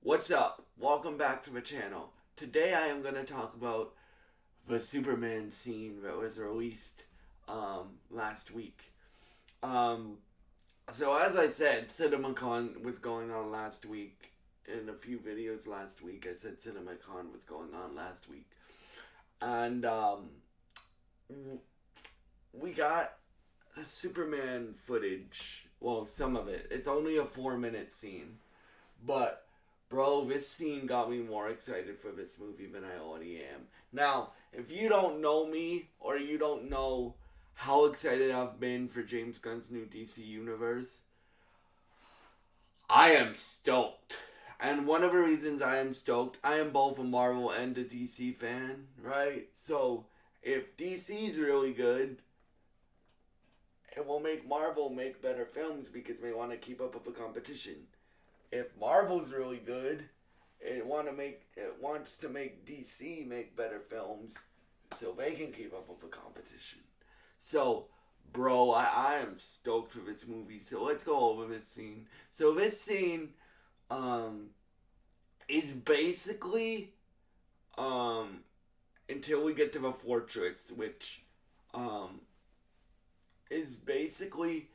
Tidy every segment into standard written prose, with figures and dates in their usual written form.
What's up? Welcome back to the channel. Today I am going to talk about the Superman scene that was released last week. Um, so as I said, CinemaCon was going on last week. In a few videos last week, I said CinemaCon was going on last week. And we got the Superman footage. Well, some of it. It's only a 4-minute scene. But bro, this scene got me more excited for this movie than I already am. Now, if you don't know me or you don't know how excited I've been for James Gunn's new DC universe, I am stoked. And one of the reasons I am stoked, I am both a Marvel and a DC fan, right? So, if DC's really good, it will make Marvel make better films because they want to keep up with the competition. If Marvel's really good, it wants to make DC make better films so they can keep up with the competition. So, bro, I am stoked for this movie. So let's go over this scene. So this scene is basically until we get to the fortress, which is basically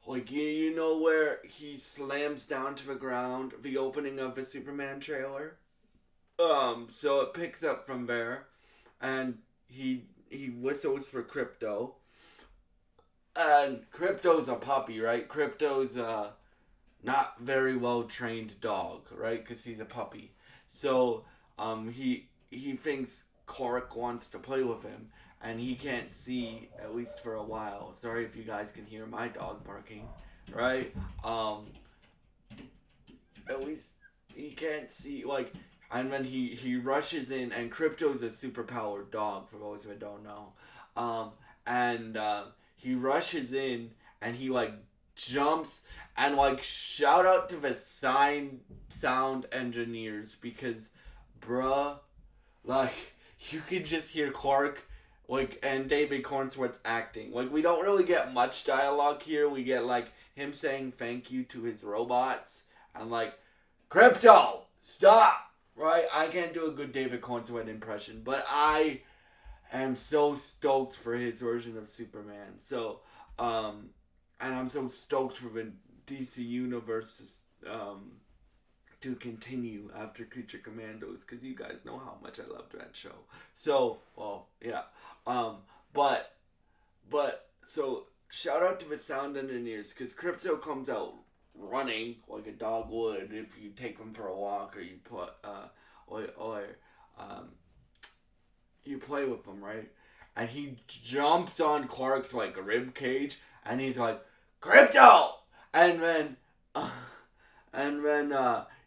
like you know where he slams down to the ground, the opening of the Superman trailer. So it picks up from there, and he whistles for Crypto, and Crypto's a puppy, right? Crypto's a not very well trained dog, right? Because he's a puppy. So he thinks Cork wants to play with him, and he can't see at least for a while. Sorry if you guys can hear my dog barking, right? At least he can't see like, and then he rushes in, and Crypto's a super powered dog for those who don't know, and he rushes in and he like jumps and like shout out to the sound engineers because bruh, like you could just hear Clark like and David Cornsworth's acting. Like we don't really get much dialogue here. We get like him saying thank you to his robots and like Crypto, stop. Right? I can't do a good David Cornsworth impression, but I am so stoked for his version of Superman. So, and I'm so stoked for the DC universe to continue after Creature Commandos because you guys know how much I loved that show. So, well, yeah. But so shout out to the sound engineers because Crypto comes out running like a dog would if you take him for a walk or you put or you play with him, right? And he jumps on Clark's like rib cage and he's like Crypto, and then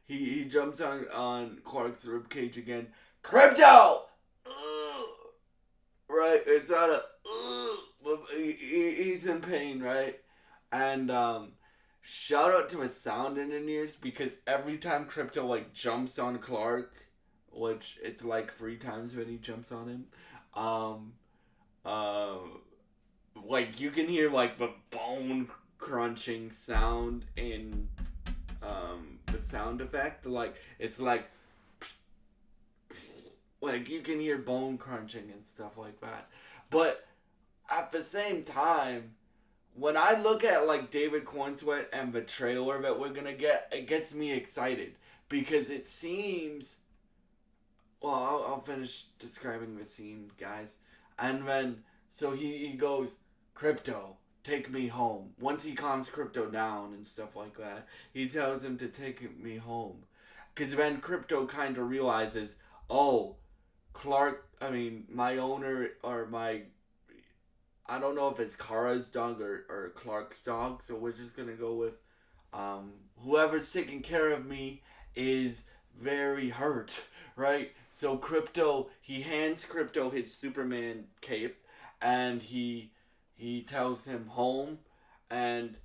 he jumps on Clark's rib cage again. Crypto, right? It's not a he's in pain, right? And shout out to his sound engineers because every time Crypto like jumps on Clark, which it's like 3 times when he jumps on him, um, uh, like you can hear like the bone crunching sound in the sound effect. Like it's like you can hear bone crunching and stuff like that. But at the same time, when I look at like David Cornsweet and the trailer that we're gonna get, it gets me excited because it seems. Well, I'll finish describing the scene, guys, and then so he goes, Crypto, take me home. Once he calms Crypto down and stuff like that, he tells him to take me home, because then Crypto kind of realizes, oh, my owner or my I don't know if it's Kara's dog or Clark's dog, so we're just gonna go with whoever's taking care of me is very hurt, right? So he hands Crypto his Superman cape, and he tells him home, and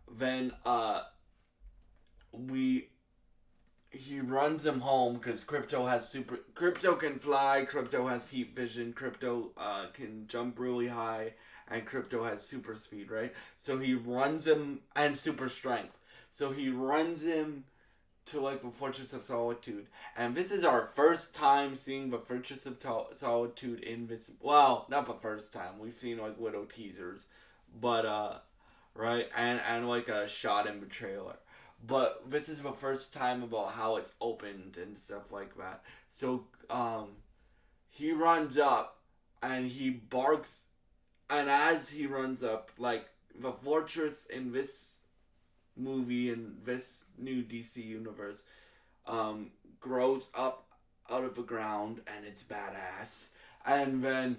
then we he runs him home because Crypto can fly, Crypto has heat vision, Crypto can jump really high, and Crypto has super speed, right? So he runs him and super strength. So he runs him to like the Fortress of Solitude, and this is our first time seeing the Fortress of Solitude in this. Well, not the first time. We've seen like little teasers, but right, and like a shot in the trailer. But this is the first time about how it's opened and stuff like that. So he runs up and he barks, and as he runs up, like the fortress in this movie in this new DC universe grows up out of the ground and it's badass. And then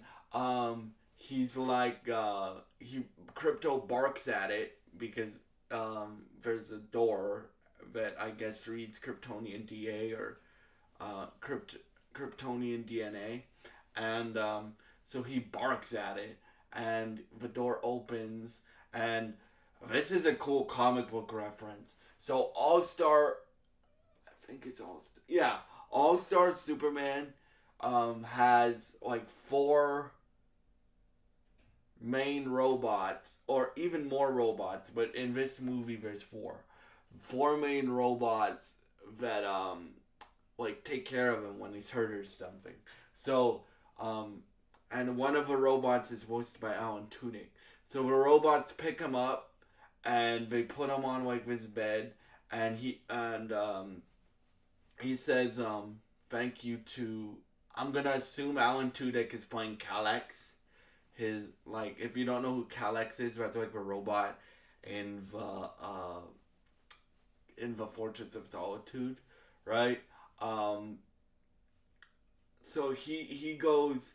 he's like he Crypto barks at it because there's a door that I guess reads Kryptonian DA or Kryptonian DNA, and so he barks at it, and the door opens, and this is a cool comic book reference. So All Star, I think it's All Star, yeah, All Star Superman, has like four main robots, or even more robots, but in this movie there's four main robots that like take care of him when he's hurt or something. So and one of the robots is voiced by Alan Tudyk. So the robots pick him up and they put him on like this bed, and he says thank you to, I'm gonna assume Alan Tudyk is playing Kalex. His, like, if you don't know who Kalex is, that's like a robot in the Fortress of Solitude, right? So he goes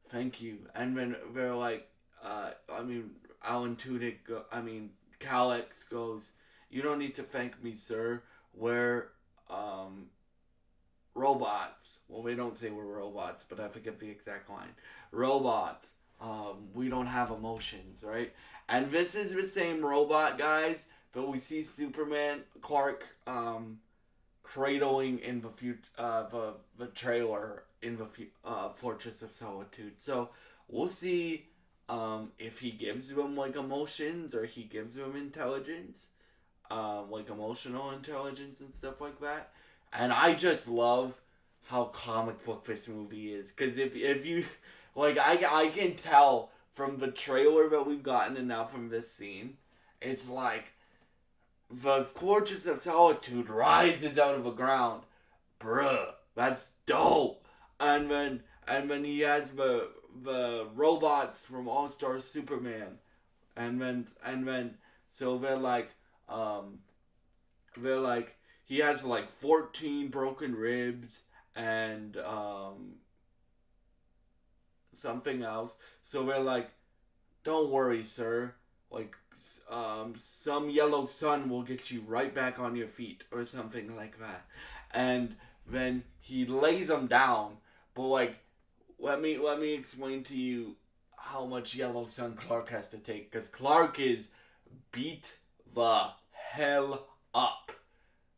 thank you, and then they're like Alan Tudyk Kalex goes, you don't need to thank me, sir. We're robots. Well, they don't say we're robots, but I forget the exact line. Robots. We don't have emotions, right? And this is the same robot, guys, but we see Superman, Clark, cradling in the trailer in the Fortress of Solitude. So we'll see if he gives them like emotions or he gives them intelligence, like emotional intelligence and stuff like that. And I just love how comic book this movie is, because if you like, I can tell from the trailer that we've gotten and now from this scene, it's like the Fortress of Solitude rises out of the ground. Bruh, that's dope. And then he has the robots from All Star Superman, and then so they're like he has like 14 broken ribs and something else. So they're like, don't worry, sir. Like, some yellow sun will get you right back on your feet, or something like that. And then he lays them down. But like, let me explain to you how much yellow sun Clark has to take, because Clark is beat the hell up,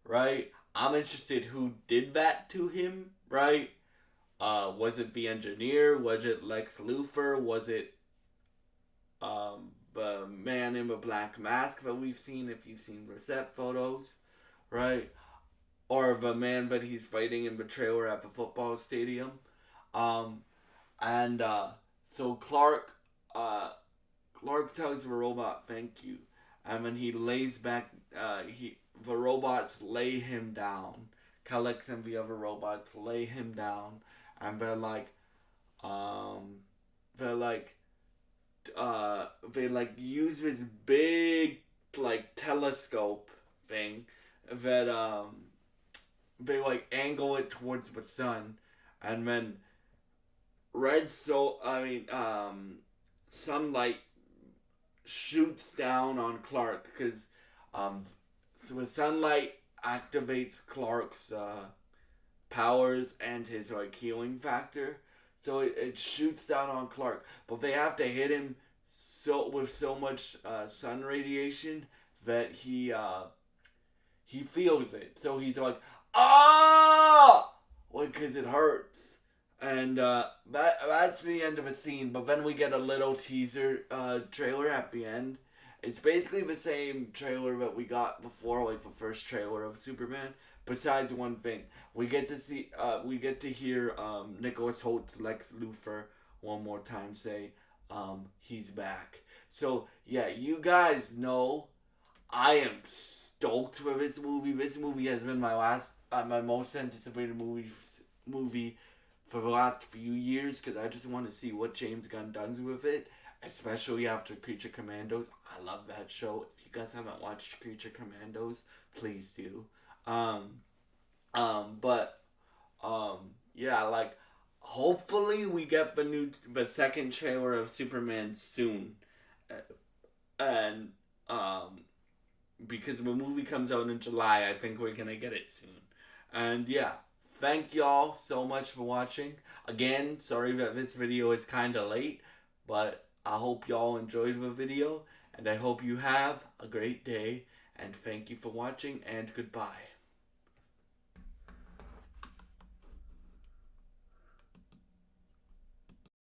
right? I'm interested who did that to him, right? Was it the engineer? Was it Lex Luthor? Was it the man in the black mask that we've seen, if you've seen the set photos, right? Or the man that he's fighting in the trailer at the football stadium. So Clark tells the robot thank you, and when he lays back, the robots lay him down. Kalex and the other robots lay him down, and they use this big like telescope thing that they like angle it towards the sun, and then sunlight shoots down on Clark, because so the sunlight activates Clark's powers and his like healing factor. So it shoots down on Clark, but they have to hit him with so much sun radiation that he feels it. So he's like, ah, like, because it hurts, and that's the end of a scene. But then we get a little teaser trailer at the end. It's basically the same trailer that we got before, like the first trailer of Superman. Besides one thing, we get to hear Nicholas Holt's Lex Luthor one more time say, he's back. So yeah, you guys know I am stoked for this movie. This movie has been my most anticipated movie for the last few years because I just want to see what James Gunn does with it, especially after Creature Commandos. I love that show. If you guys haven't watched Creature Commandos, please do. Um, but yeah, like hopefully we get the second trailer of Superman soon, and because the movie comes out in July, I think we're gonna get it soon. And yeah, thank y'all so much for watching. Again, sorry that this video is kind of late, but I hope y'all enjoyed the video, and I hope you have a great day. And thank you for watching, and goodbye.